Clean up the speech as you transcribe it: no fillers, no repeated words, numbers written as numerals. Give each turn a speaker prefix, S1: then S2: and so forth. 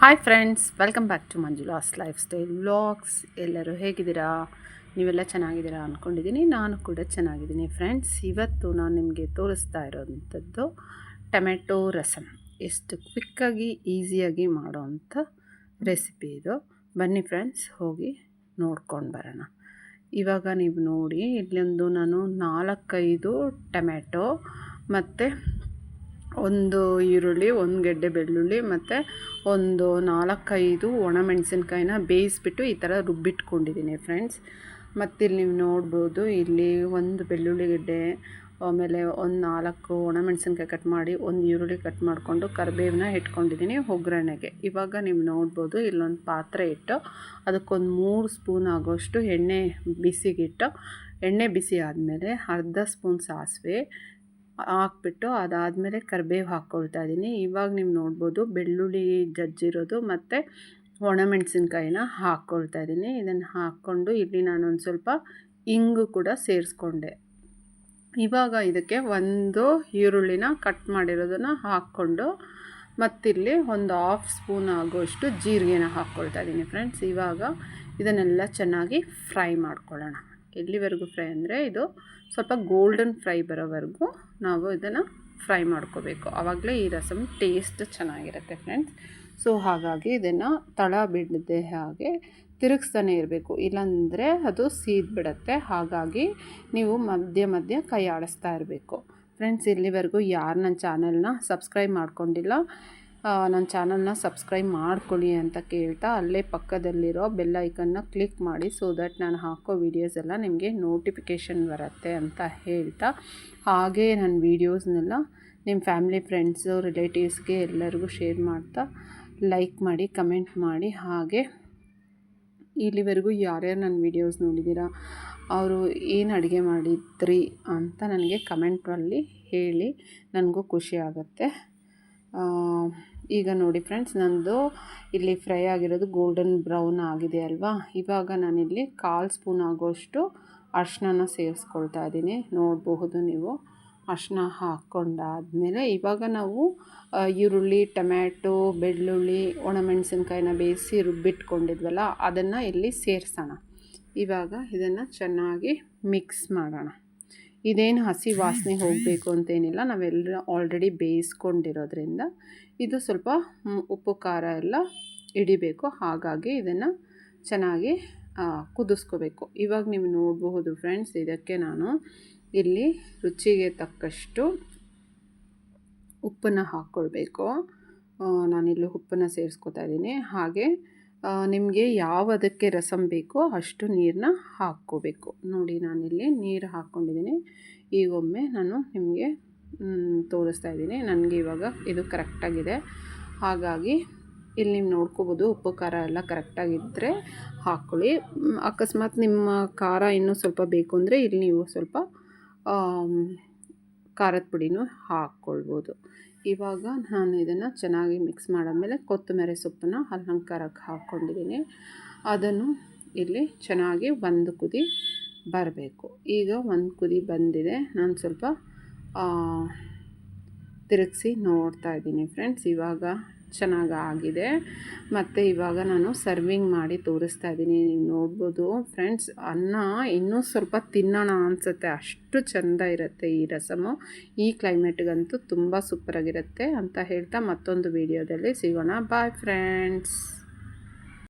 S1: Hi friends, welcome back to Manjula's lifestyle vlogs. ಎಲ್ಲರೂ ಹೇಗಿದ್ದೀರಾ? ನೀವೆಲ್ಲ ಚೆನ್ನಾಗಿದ್ದೀರಾ ಅಂದ್ಕೊಂಡಿದ್ದೀನಿ. ನಾನು ಕೂಡ ಚೆನ್ನಾಗಿದ್ದೀನಿ ಫ್ರೆಂಡ್ಸ್. ಇವತ್ತು ನಾನು ನಿಮಗೆ ತೋರಿಸ್ತಾ ಇರೋವಂಥದ್ದು ಟೊಮೆಟೊ ರಸಮ್. ಎಷ್ಟು ಕ್ವಿಕ್ಕಾಗಿ ಈಸಿಯಾಗಿ ಮಾಡೋವಂಥ ರೆಸಿಪಿ ಇದು. ಬನ್ನಿ ಫ್ರೆಂಡ್ಸ್, ಹೋಗಿ ನೋಡ್ಕೊಂಡು ಬರೋಣ. ಇವಾಗ ನೀವು ನೋಡಿ, ಇಲ್ಲೊಂದು ನಾನು 4-5 ಟೊಮೆಟೊ ಮತ್ತು ಒಂದು ಈರುಳ್ಳಿ, ಒಂದು ಗೆಡ್ಡೆ ಬೆಳ್ಳುಳ್ಳಿ ಮತ್ತು ಒಂದು 4-5 ಒಣಮೆಣಸಿನ್ಕಾಯಿನ ಬೇಯಿಸ್ಬಿಟ್ಟು ಈ ಥರ ರುಬ್ಬಿಟ್ಕೊಂಡಿದ್ದೀನಿ ಫ್ರೆಂಡ್ಸ್. ಮತ್ತಿಲ್ಲಿ ನೀವು ನೋಡ್ಬೋದು, ಇಲ್ಲಿ ಒಂದು ಬೆಳ್ಳುಳ್ಳಿ ಗೆಡ್ಡೆ, ಆಮೇಲೆ ಒಂದು 4 ಒಣಮೆಣಸಿನ್ಕಾಯಿ ಕಟ್ ಮಾಡಿ, ಒಂದು ಈರುಳ್ಳಿ ಕಟ್ ಮಾಡಿಕೊಂಡು ಕರಿಬೇವನ್ನ ಇಟ್ಕೊಂಡಿದ್ದೀನಿ ಒಗ್ಗರಣೆಗೆ. ಇವಾಗ ನೀವು ನೋಡ್ಬೋದು, ಇಲ್ಲೊಂದು ಪಾತ್ರೆ ಇಟ್ಟು ಅದಕ್ಕೊಂದು 3 ಸ್ಪೂನ್ ಆಗೋಷ್ಟು ಎಣ್ಣೆ ಬಿಸಿಗಿಟ್ಟು, ಎಣ್ಣೆ ಬಿಸಿ ಆದಮೇಲೆ ಅರ್ಧ ಸ್ಪೂನ್ ಸಾಸಿವೆ ಹಾಕ್ಬಿಟ್ಟು ಅದಾದಮೇಲೆ ಕರಿಬೇವು ಹಾಕ್ಕೊಳ್ತಾ ಇದ್ದೀನಿ. ಇವಾಗ ನೀವು ನೋಡ್ಬೋದು, ಬೆಳ್ಳುಳ್ಳಿ ಜಜ್ಜಿರೋದು ಮತ್ತು ಒಣಮೆಣಸಿನ್ಕಾಯಿನ ಹಾಕ್ಕೊಳ್ತಾ ಇದ್ದೀನಿ. ಇದನ್ನು ಹಾಕ್ಕೊಂಡು ಇಲ್ಲಿ ನಾನೊಂದು ಸ್ವಲ್ಪ ಇಂಗು ಕೂಡ ಸೇರಿಸ್ಕೊಂಡೆ. ಇವಾಗ ಇದಕ್ಕೆ ಒಂದು ಈರುಳ್ಳಿನ ಕಟ್ ಮಾಡಿರೋದನ್ನು ಹಾಕ್ಕೊಂಡು ಮತ್ತಿಲ್ಲಿ ಒಂದು 1/2 ಸ್ಪೂನ್ ಆಗೋಷ್ಟು ಜೀರಿಗೆನ ಹಾಕ್ಕೊಳ್ತಾ ಇದ್ದೀನಿ ಫ್ರೆಂಡ್ಸ್. ಇವಾಗ ಇದನ್ನೆಲ್ಲ ಚೆನ್ನಾಗಿ ಫ್ರೈ ಮಾಡ್ಕೊಳ್ಳೋಣ. ಎಲ್ಲಿವರೆಗೂ ಫ್ರೈ ಅಂದರೆ ಇದು ಸ್ವಲ್ಪ ಗೋಲ್ಡನ್ ಫ್ರೈ ಬರೋವರೆಗೂ ನಾವು ಇದನ್ನು ಫ್ರೈ ಮಾಡ್ಕೋಬೇಕು. ಆವಾಗಲೇ ಈ ರಸಮ್ ಟೇಸ್ಟ್ ಚೆನ್ನಾಗಿರುತ್ತೆ ಫ್ರೆಂಡ್ಸ್. ಸೊ ಹಾಗಾಗಿ ಇದನ್ನು ತಳ ಬಿಡದೆ ಹಾಗೆ ತಿರುಗಿಸ್ತಾನೆ ಇರಬೇಕು, ಇಲ್ಲಾಂದರೆ ಅದು ಸೀದ್ಬಿಡುತ್ತೆ. ಹಾಗಾಗಿ ನೀವು ಮಧ್ಯ ಮಧ್ಯ ಕೈ ಆಡಿಸ್ತಾ ಇರಬೇಕು ಫ್ರೆಂಡ್ಸ್. ಇಲ್ಲಿವರೆಗೂ ಯಾರು ನನ್ನ ಚಾನಲ್ನ ಸಬ್ಸ್ಕ್ರೈಬ್ ಮಾಡ್ಕೊಂಡಿಲ್ಲ, ನನ್ನ ಚಾನಲ್ನ ಸಬ್ಸ್ಕ್ರೈಬ್ ಮಾಡ್ಕೊಳ್ಳಿ ಅಂತ ಕೇಳ್ತಾ, ಅಲ್ಲೇ ಪಕ್ಕದಲ್ಲಿರೋ ಬೆಲ್ ಐಕನ್ನ ಕ್ಲಿಕ್ ಮಾಡಿ, ಸೊ ದಟ್ ನಾನು ಹಾಕೋ ವೀಡಿಯೋಸ್ ಎಲ್ಲ ನಿಮಗೆ ನೋಟಿಫಿಕೇಷನ್ ಬರುತ್ತೆ ಅಂತ ಹೇಳ್ತಾ, ಹಾಗೇ ನನ್ನ ವೀಡಿಯೋಸ್ನೆಲ್ಲ ನಿಮ್ಮ ಫ್ಯಾಮಿಲಿ, ಫ್ರೆಂಡ್ಸು, ರಿಲೇಟಿವ್ಸ್ಗೆ ಎಲ್ಲರಿಗೂ ಶೇರ್ ಮಾಡ್ತಾ, ಲೈಕ್ ಮಾಡಿ, ಕಮೆಂಟ್ ಮಾಡಿ. ಹಾಗೆ ಇಲ್ಲಿವರೆಗೂ ಯಾರ್ಯಾರು ನನ್ನ ವೀಡಿಯೋಸ್ ನೋಡಿದ್ದೀರಾ, ಅವರು ಏನು ಅಡುಗೆ ಮಾಡಿದ್ರಿ ಅಂತ ನನಗೆ ಕಮೆಂಟ್ರಲ್ಲಿ ಹೇಳಿ, ನನಗೂ ಖುಷಿ ಆಗುತ್ತೆ. ಈಗ ನೋಡಿ ಫ್ರೆಂಡ್ಸ್, ನಂದು ಇಲ್ಲಿ ಫ್ರೈ ಆಗಿರೋದು ಗೋಲ್ಡನ್ ಬ್ರೌನ್ ಆಗಿದೆ ಅಲ್ವಾ. ಇವಾಗ ನಾನಿಲ್ಲಿ 1/4 ಸ್ಪೂನ್ ಆಗೋಷ್ಟು ಅರಿಶಿನ ಸೇರಿಸ್ಕೊಳ್ತಾ ಇದ್ದೀನಿ. ನೋಡಬಹುದು ನೀವು. ಅರಿಶಿನ ಹಾಕ್ಕೊಂಡಾದಮೇಲೆ ಇವಾಗ ನಾವು ಈರುಳ್ಳಿ, ಟೊಮ್ಯಾಟೊ, ಬೆಳ್ಳುಳ್ಳಿ, ಒಣಮೆಣಸಿನ್ಕಾಯಿನ ಬೇಯಿಸಿ ರುಬ್ಬಿಟ್ಕೊಂಡಿದ್ವಲ್ಲ, ಅದನ್ನು ಇಲ್ಲಿ ಸೇರಿಸೋಣ. ಇವಾಗ ಇದನ್ನು ಚೆನ್ನಾಗಿ ಮಿಕ್ಸ್ ಮಾಡೋಣ. ಇದೇನು ಹಸಿ ವಾಸನೆ ಹೋಗಬೇಕು ಅಂತೇನಿಲ್ಲ, ನಾವೆಲ್ಲ ಆಲ್ರೆಡಿ ಬೇಯಿಸ್ಕೊಂಡಿರೋದ್ರಿಂದ ಇದು ಸ್ವಲ್ಪ ಉಪ್ಪು ಖಾರ ಎಲ್ಲ ಹಿಡಿಬೇಕು. ಹಾಗಾಗಿ ಇದನ್ನು ಚೆನ್ನಾಗಿ ಕುದಿಸ್ಕೋಬೇಕು. ಇವಾಗ ನೀವು ನೋಡಬಹುದು ಫ್ರೆಂಡ್ಸ್, ಇದಕ್ಕೆ ನಾನು ಇಲ್ಲಿ ರುಚಿಗೆ ತಕ್ಕಷ್ಟು ಉಪ್ಪನ್ನು ಹಾಕ್ಕೊಳ್ಬೇಕು. ನಾನಿಲ್ಲಿ ಉಪ್ಪನ್ನು ಸೇರಿಸ್ಕೊತಾ ಇದ್ದೀನಿ. ಹಾಗೆ ನಿಮಗೆ ಯಾವುದಕ್ಕೆ ರಸಮ್ ಬೇಕೋ ಅಷ್ಟು ನೀರನ್ನ ಹಾಕ್ಕೋಬೇಕು. ನೋಡಿ, ನಾನಿಲ್ಲಿ ನೀರು ಹಾಕ್ಕೊಂಡಿದ್ದೀನಿ. ಈಗೊಮ್ಮೆ ನಾನು ನಿಮಗೆ ತೋರಿಸ್ತಾ ಇದ್ದೀನಿ. ನನಗೆ ಇವಾಗ ಇದು ಕರೆಕ್ಟಾಗಿದೆ. ಹಾಗಾಗಿ ಇಲ್ಲಿ ನೀವು ನೋಡ್ಕೋಬೋದು, ಉಪ್ಪು ಖಾರ ಎಲ್ಲ ಕರೆಕ್ಟಾಗಿದ್ದರೆ ಹಾಕ್ಕೊಳ್ಳಿ. ಅಕಸ್ಮಾತ್ ನಿಮ್ಮ ಖಾರ ಇನ್ನೂ ಸ್ವಲ್ಪ ಬೇಕು ಅಂದರೆ ಇಲ್ಲಿ ನೀವು ಸ್ವಲ್ಪ ಖಾರದ ಪುಡಿನೂ ಹಾಕ್ಕೊಳ್ಬೋದು. ಇವಾಗ ನಾನು ಇದನ್ನು ಚೆನ್ನಾಗಿ ಮಿಕ್ಸ್ ಮಾಡಾದಮೇಲೆ ಕೊತ್ತಂಬರಿ ಸೊಪ್ಪನ್ನು ಅಲಂಕಾರಕ್ಕೆ ಹಾಕ್ಕೊಂಡಿದ್ದೀನಿ. ಅದನ್ನು ಇಲ್ಲಿ ಚೆನ್ನಾಗಿ ಒಂದು ಕುದಿ ಬರಬೇಕು. ಈಗ ಒಂದು ಕುದಿ ಬಂದಿದೆ. ನಾನು ಸ್ವಲ್ಪ ತಿರುಗಿಸಿ ನೋಡ್ತಾ ಇದ್ದೀನಿ ಫ್ರೆಂಡ್ಸ್. ಇವಾಗ ಚೆನ್ನಾಗಿ ಆಗಿದೆ. ಮತ್ತು ಇವಾಗ ನಾನು ಸರ್ವಿಂಗ್ ಮಾಡಿ ತೋರಿಸ್ತಾ ಇದ್ದೀನಿ. ನೀವು ನೋಡ್ಬೋದು ಫ್ರೆಂಡ್ಸ್, ಅನ್ನ ಇನ್ನೂ ಸ್ವಲ್ಪ ತಿನ್ನೋಣ ಅನಿಸುತ್ತೆ, ಅಷ್ಟು ಚೆಂದ ಇರುತ್ತೆ ಈ ರಸಮು. ಈ ಕ್ಲೈಮೇಟ್ಗಂತೂ ತುಂಬ ಸೂಪರಾಗಿರುತ್ತೆ ಅಂತ ಹೇಳ್ತಾ, ಮತ್ತೊಂದು ವಿಡಿಯೋದಲ್ಲಿ ಸಿಗೋಣ. Bye friends.